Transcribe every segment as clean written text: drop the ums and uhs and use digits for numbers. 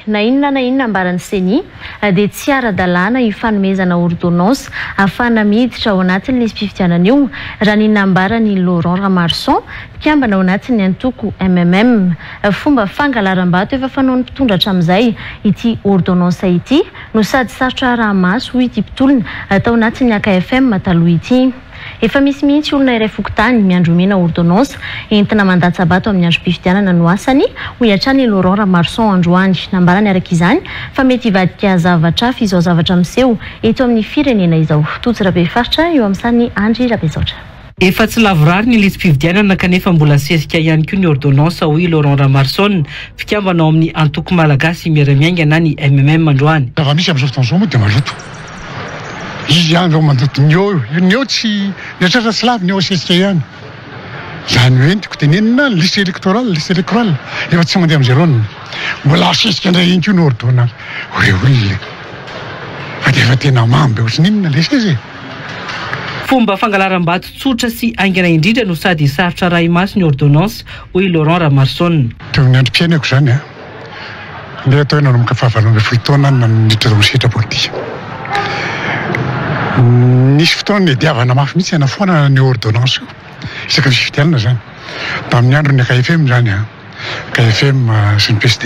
na inona ambaran'ny CENI dia tsy ara-dalàna ifanomezana ordonnance ahafahana miditra ao anatin'ilay fifidianana io raha ninona ambarany Laurent Ramarson mpiambana ao anatin'ny antoko MMM. Fomba fangalaram-bato efa fanaony mpitondra hatramin'izay ity ordonnance ity no sady sarotra arahamaso hoy ity mpitolona atao anatin'ny AKFM taloha ity. Efa misy mihitsy olona iray fokontany miandromena ordonnance entina mandatsabato amin'ny androm-pifidianana no asany hoy hatrany Laurent Ramarson androany. Nambarany araka izany fa mety hivadika zavatra hafa izao zavatra miseho eto amin'ny firenena izao. Totsy Rabefaritra eo amin'ny sany Andry Rabezaotra. Efa tsy lavorary ny lisam-pifidianana kanefa mbola sesika ihany koa ny ordonnance hoy Laurent Ramarson fikambana ao amin'ny antoko malagasy miaramiaingana ny MMM androany. Raha misy amin'izao fotoana izao moa dia maloto. Izy ihany vao mandoto neo tsy miatratra tsy lavy neo sesika ihany. Izany hoe entiko tenenina liste électorale efa tsy mandeha amin'izay rony. Mbola sesika indray ihany koa ny ordonnance. Olona fa dia efa tena mamby ohatry ninona le seza. Fomba fangalaram-bato tsotra sy aingana indrindra no sady sarotra ray maso ny ordonnance hoy Laurent Ramarson. Teo amin'ny androm-piainako izany ilay atao nanomboka fahavalo fohy taona nandritra ny sehatra politika. Nisy fotoana diavana mafy mihitsy anafoana ny ordonnance io isaka fifidianana zany tamin'ny andron'ny AKFM zany AKFM sy ny PSD.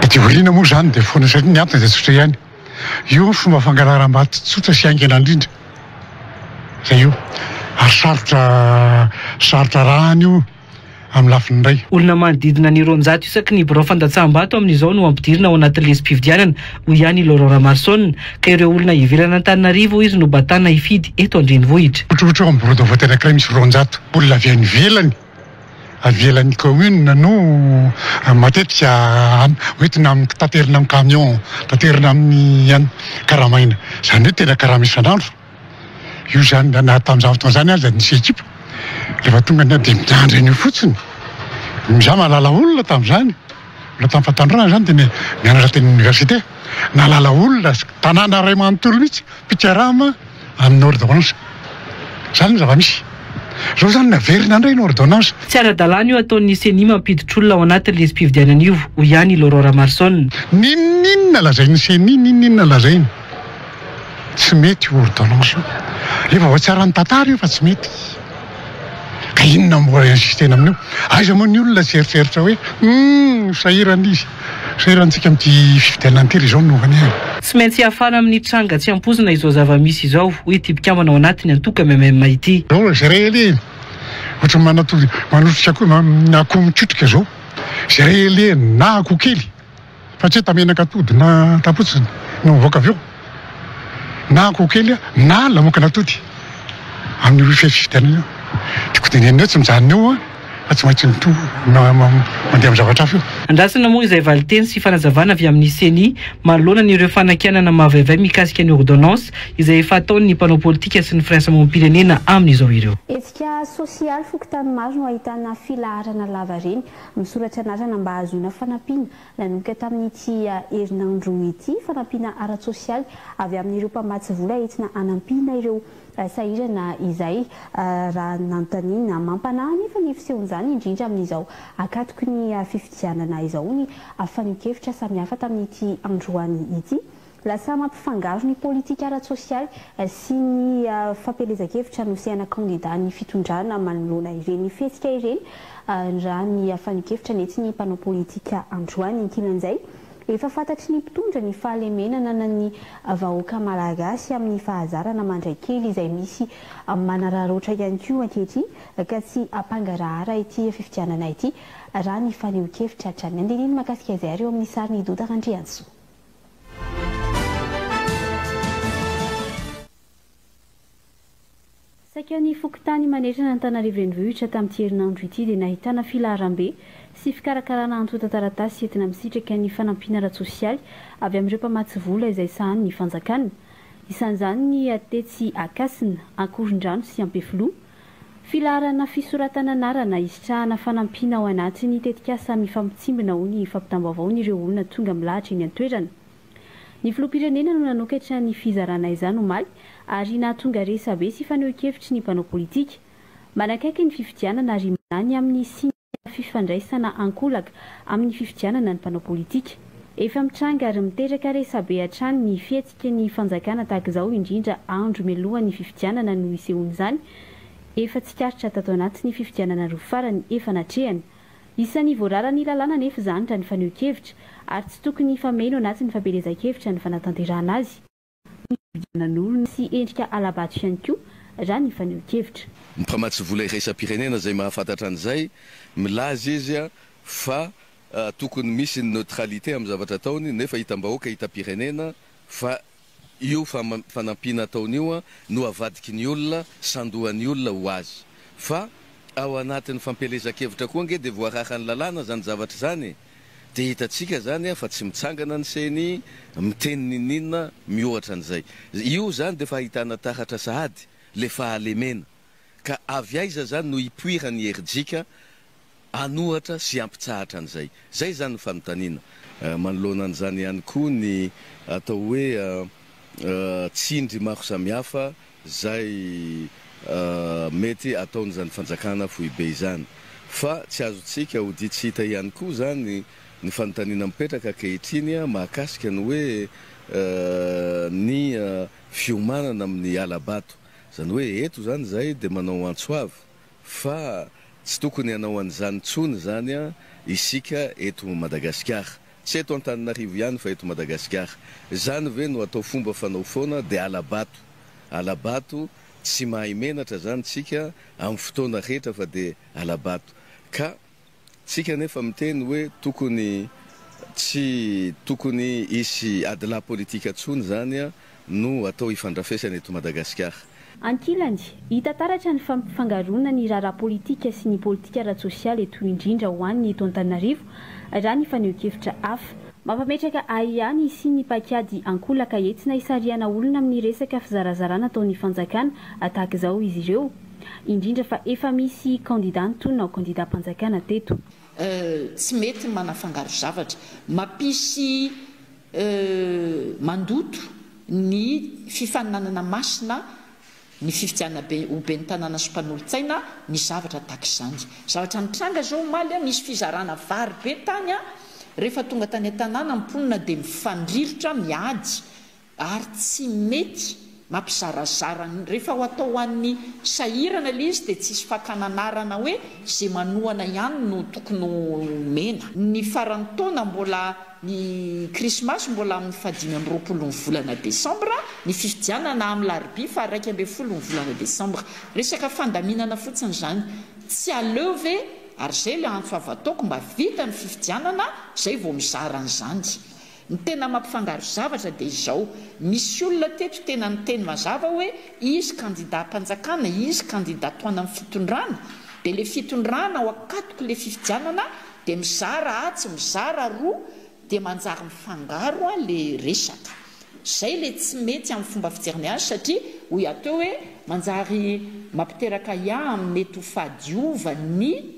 Ty olina moa zany dia foana satria ny antony dia tsotra ihany. Io fomba fangalaram-bato tsotra sy aingana indrindra zay io ary sarotra rahany io amin'ny lafiny iray. Olona manodidina ny 200 isaky ny birao fandatsaham-bato amin'izao no ampidirina ao anatin'ny lisam-pifidianana hoy ihany Laurent Ramarson ka ireo olona ivelana Antananarivo izy no batana hifidy eto andrenivohitra. Ohatrohatra amin'ny bureau de vote anankiray misy 200 olona avy any ivelan'ny commune no matetika hoentina taterina amin'ny camion, taterina amin'ny karamaina. Izany hoe tena karaha misy isan'andro. Io zany tamin'izany fotoana izany aza nisy ekipa. Rehefa tonga dia miandry an'io fotsiny. Mizaha mahalala olona tamin'izany. Mbola tamin'ny fahatandrona zany dia mianatra teny université. Nalala olona tanàna iray manontolo mihitsy mpikarama amin'ny ordonnance. Izany no zava-misy. Zao zany naverina indray ny ordonnance. Tsy ara-dalàna io ataon'ny CENI mampiditra olona ao anatin'ny lisam-pifidianana io hoy ihany Laurent Ramarson. Ninona lazainy CENI, ninona lazainy. Tsy mety ordonnance io. Efa vao tsara ny tantara io fa tsy mety. Ka inona mbola insistena amin'io? Aiza moa ny olona tsy eritreritra hoe sahirana izy. Sahirantsika amin'ity fifidianana ity izao no vany. Tsy maintsy hafana amin'ny tranga tsy ampozina izao zava-misy izao hoy ity mpikambana ao anatiny antoka MMM ity. Zao zay ohatra manotrika akoho mitrotrika zao. Zay na akoho kely. Fa tsy tamenaka atody na tapotsiny no mivoaka avy eo. Na akoho kely na lamoka natody amin'ny fifidianana io. Tiako tenenina tsy mijanona eo fa tsy maintsy mandeha amin'ny zavatra hafa io. Andrasana moa izay valiteny sy fanazavana avy amin'ny CENI manoloana ny ireo fanakianana mahavaivay mikasika ny ordonnance izay efa ataon'ny mpanao politika sy ny firaisamoam-pirenena amin'izao ireo. Hetsika sosialy fokontany maro no ahitana filaharana lava reny misoratra anarana mba hahazoana fanampiana nanomboka tamin'ity herinandro ity fanampiana ara-tsosialy avy amin'ireo mpamatsy vola entina hanampiana ireo sahirana izay raha nanontaniana mampanahy nefa ny fisehon'izany indrindra amin'izao akatoko ny fifidianana izao ny fanikevitra samihafa tamin'ity androany ity. Lasa mampifangaro ny politika ara-tsosialy sy ny fampelezan-kevitra nosehana kandida ny fitondrana manoloana ireny fesika ireny raha ny fanikevitra nety ny mpanao politika androany ankilan'izay. Efa fantatry ny mpitondra ny fahalemenana ny vahoaka malagasy amin'ny fahazarana mandray kely izay misy manararoatra ihany koa ankehitriny ka tsy ampangarahara ity fifidianana ity raha ny faneho-kevitra hatrany. Andehaniny makasika izay ary eo amin'ny sariny Doda Randrianso. Saika ny fokontany manetrana Antananarivo renivohitra tamin'ity herinandro ity dia nahitana filaharam-be sy fikarakarana antota taratasy entina misitraka ny fanampiana ara-tsosialy avy amin'ireo mpamatsy vola izay sahany ny fanjakana. Isan'izany ny Atetsy Akasina, Ankorondrano sy Ampefiloha. Filaharana fisoratana anarana isitrahana fanampiana ao anatiny tetikasa mifampitsimbina ho ny fampitam-baovao ireo olona tonga milahatra eny an-toerana. Ny filoham-pirenena no nanokatra ny fizarana izany omaly ary nahatonga resabe sy faneho-kevitry ny mpanao politika. Manakaiky ny fifidianana ary manany amin'ny fifandraisana ankolaka amin'ny fifidianana ny mpanao politika. Efa mitranga ary miteraka resabe hatrany ny fihetsika ny fanjakana tahaka izao indrindra andro mialohan'ny fifidianana no isehoany izany. Efa tsikaritra tato anatin'ny fifidianana roa farany efa natrehany. Isan'ny voarara ny lalàna nefa izany raha ny faneho-kevitra ary tsy tokony fameno anatin'ny fampelezan-kevitra ny fanatanterahana azy. Ny fifidianan'olona sy endrika alabato ihany koa raha ny faneho-kevitra. Ny mpamatsy vola iraisam-pirenena zay mahafantatra an'izay milaza izy fa tokony misy ny neutralité amin'ny zavatra ataony nefa hitam-bahoaka hitam-pirenena fa io fanampiana ataon'io no avadiky ny olona sandohan'ny olona ho azy fa ao anatin'ny fampelezan-kevitra koa nge dia voararany lalàna zany zavatra zany dia hitantsika zany fa tsy mitsangana ny seny miteny ninina miohatra an'izay io zany dia fa ahitana taratra sahady le fahalemena ka avy aiza zany no hipoirany herijika anohatra sy ampitsahatra an'izay zay zany ny fanontaniana manoloana an'izany ihany koa ny atao hoe tsindry maro samihafa zay mety ataony zany fanjakana foibe izany fa tsy azotsika ho dia tsy hita ihany koa zany ny fanontaniana mipetraka ankehitriny mahakasika ny hoe ny fiomanana amin'ny alabato zany hoe eto zany zay dia manao antsoavy fa tsy tokony hanao an'izany ntsony zany isika eto Madagasikara tsy eto Antananarivo ihany fa eto Madagasikara zany ve no atao fomba fanao foana dia alabato tsy mahay menatra zany tsika amin'ny fotoana rehetra fa dia alabato ka tsika nefa miteny hoe tsy tokony isy adila politika ntsony zany no atao ifandrafesana eto Madagasikara. Ankilany hita taratra ny fampifangaroana ny raharaha politika sy ny politika ara-tsosialy eto indrindra ho an'ny eto Antananarivo raha ny faneho-kevitra hafa mampametraka ihany sy ny pakiady ankolaka entina hisariana olona amin'ny resaka fizarazarana ataon'ny fanjakana tahaka izao izy ireo indrindra fa efa misy kandida ntonona ao kandida mpanjakana teto. Tsy mety manafangaro zavatra mampisy mandoto ny fifaninanana masina ny fifidiana ho be ny tanàna sy mpanolontsaina ny zavatra tahaka izany zavatra mitranga zao maly misy fizarana vary be tany rehefa tonga tany an-tanàna mponina dia mifandrirotra miady ary tsy mety mampizarazara rehefa ho atao hoan'ny sahirana le izy dia tsisy fakananarana hoe zay manohana ihany no tokony mena ny farany taona mbola ny krismasy mbola amin'ny 25 ny volana desambra ny fifidianana amin'ny larobia fa 12 ny volana desambra resaka fandaminana fotsiny zany tsy aleo ve ary zay le antoavataoko mba vita ny fifidianana zay vao mizara an'izany ny tena mampifangaro zavatra dia izao misy olona teto tena ny teny mazava hoe izy kandida mpanjakana izy kandida toana amin'ny fitondrana dia le fitondrana ho akatoko le fifidianana dia mizara atsy mizara roa dia manjary mifangaro le resaka zay le tsy mety amin'ny fomba fijeriny azy satria hoy ateo hoe manjary mampiteraka amin'ny mety ho fadiova ny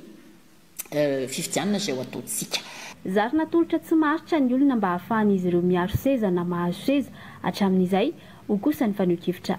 fifidianana zay ho ataontsika. Zarina tolotra tsy maritra ny olona mba hahafahan'izy ireo miaro seza na mahazo seza hatramin'izay ho kosa ny faneho-kevitra